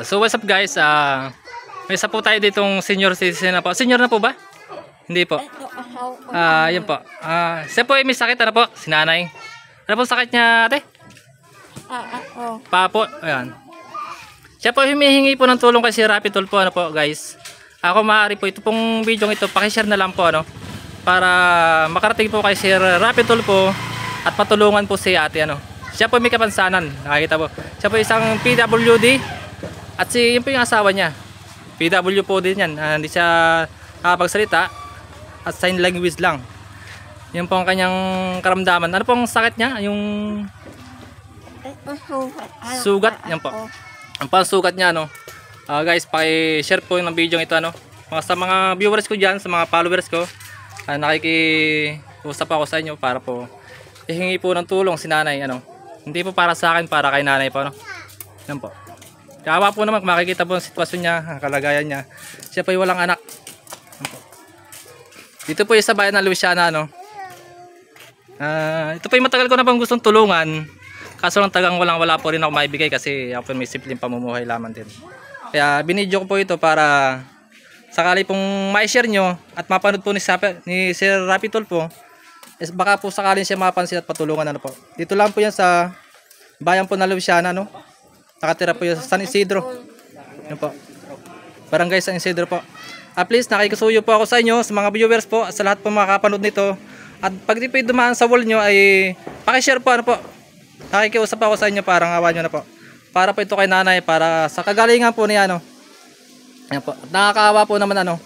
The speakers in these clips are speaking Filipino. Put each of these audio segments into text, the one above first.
So what's up guys? May isa po tayo ditong senior citizen na po. Senior na po ba? Hindi po. Yun po. Siya po ay may sakit. Ano po? Si nanay. Ano po sakit niya ate? Pa po. Ayan. Siya po humihingi po ng tulong kay si Rapitol po. Ano po guys? Ako maaari po ito pong video ito. Pakishare na lang po ano. Para makarating po kay si Rapitol po. At matulungan po si ate ano. Siya po may kapansanan. Nakikita po. Siya po isang PWD. At yun po yung asawa niya. PW po din yan. Hindi siya nakapagsalita. At sign language lang. Yun po ang kanyang karamdaman. Ano pong sakit niya? Yung sugat. Yan po. Ang pansugat niya no. Guys, paki-share po yung video ito ano. Sa mga viewers ko dyan, sa mga followers ko. Nakikiusap ako sa inyo para po ihingi po ng tulong si nanay ano. Hindi po para sa akin, para kay nanay po ano. Yan po. Kawa po naman, makikita po ang sitwasyon niya, ang kalagayan niya. Siya po ay walang anak. Dito po yung sa bayan ng Louisiana, no? Ito po yung matagal ko na pang gustong tulungan. Kaso lang tagang wala po rin ako maibigay kasi ako po may simpleng pamumuhay lamang din. Kaya binidyo ko po ito para sakali pong ma-share nyo at mapanood po ni Sir Rapitol po. Baka po sakaling siya mapansin at patulungan ano po. Dito lang po yan sa bayan po ng Louisiana, no? Nakatira po yung San Isidro. Yan po. Barangay San Isidro po. Please, nakikisuyo po ako sa inyo, sa mga viewers po, sa lahat po makakapanood nito. At pag di po dumaan sa wall nyo ay pakishare po ano po. Nakikiusap ako sa inyo, parang awa nyo na po. Para po ito kay nanay, para sa kagalingan po niya ano. Yan po. Nakakaawa po naman ano.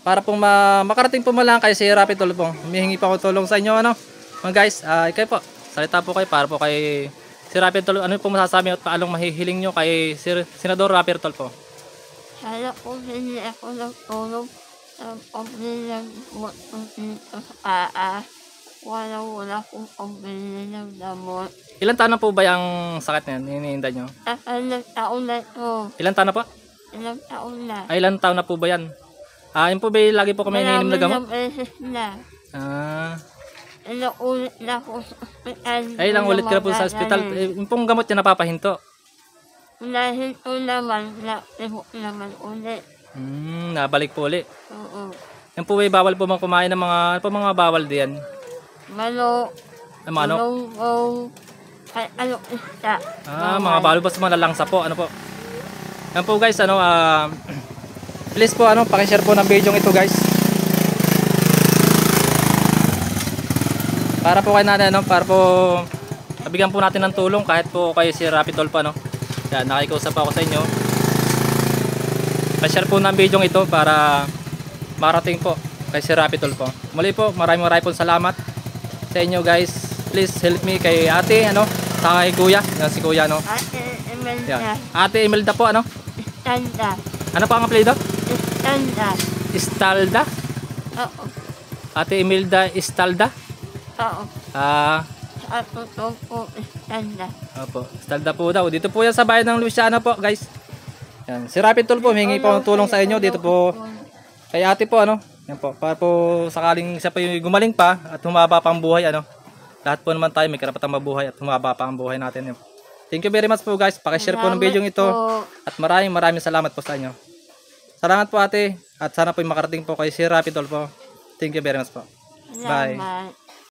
Para pong makarating po lang kay si Rapitol po. Humihingi pa ako tulong sa inyo ano. Mga guys, kayo po. Salita po kayo para po kay si Rapitol, ano po masasabi at paalong mahihiling nyo kay Senador Rapitol po? Sana po hindi ako nagtulong sa pambili ng wala pong pambili ng damot. Ilan taon na po ba yung sakit na yan? Hinihinda nyo? Ilang taon na ito. Ilan taon na po? Ilang taon na. Ilan taon na po ba yan? Yun po ba lagi po kami iniinom na gamot? Maraming beses na. Ilang ulit na ako sa ospital. Ilang ulit ka na po sa ospital. Yung pong gamot niya napapahinto? Nahinto naman, naibok naman ulit. Nabalik po ulit. Oo. Yan po ba bawal po mga kumain ng mga bawal diyan? Manok. Manok? Ay, isda. Mga bawal po sa mga lalangsa po. Ano po? Yan po guys, ano, please po, ano, pakishare po ng video ito guys. Para po kay nanay, ano, para po mabigyan po natin ng tulong kahit po kay si Rapitol pa, no. Yan, nakikiusap ako sa inyo. Pa-share po ng video ito para marating po kay si Rapitol po. Muli po, maraming po salamat sa inyo guys. Please help me kay ate, ano, sa kay kuya, yan si kuya, no. Ate Imelda. Yan. Ate Imelda po, ano. Istalda. Ano pa ang apelyido? Istalda. Istalda. Oo. Ate Imelda Istalda. Oo. Sa totoo po, Istalda. Opo, Istalda po daw. Dito po yan sa bayan ng Louisiana po, guys. Yan. Si Rapitol po, humingi po ng tulong sa inyo. Dito po, kay ate po, ano. Yan po, para po sakaling siya po yung gumaling pa at humaba pa ang buhay, ano. Lahat po naman tayo may karapatang mabuhay at humaba pa ang buhay natin. Yan. Thank you very much po, guys. Pakishare po ng video ito. At maraming salamat po sa inyo. Salamat po ate. At sana po makarating po kay si Rapitol po. Thank you very much po. Bye.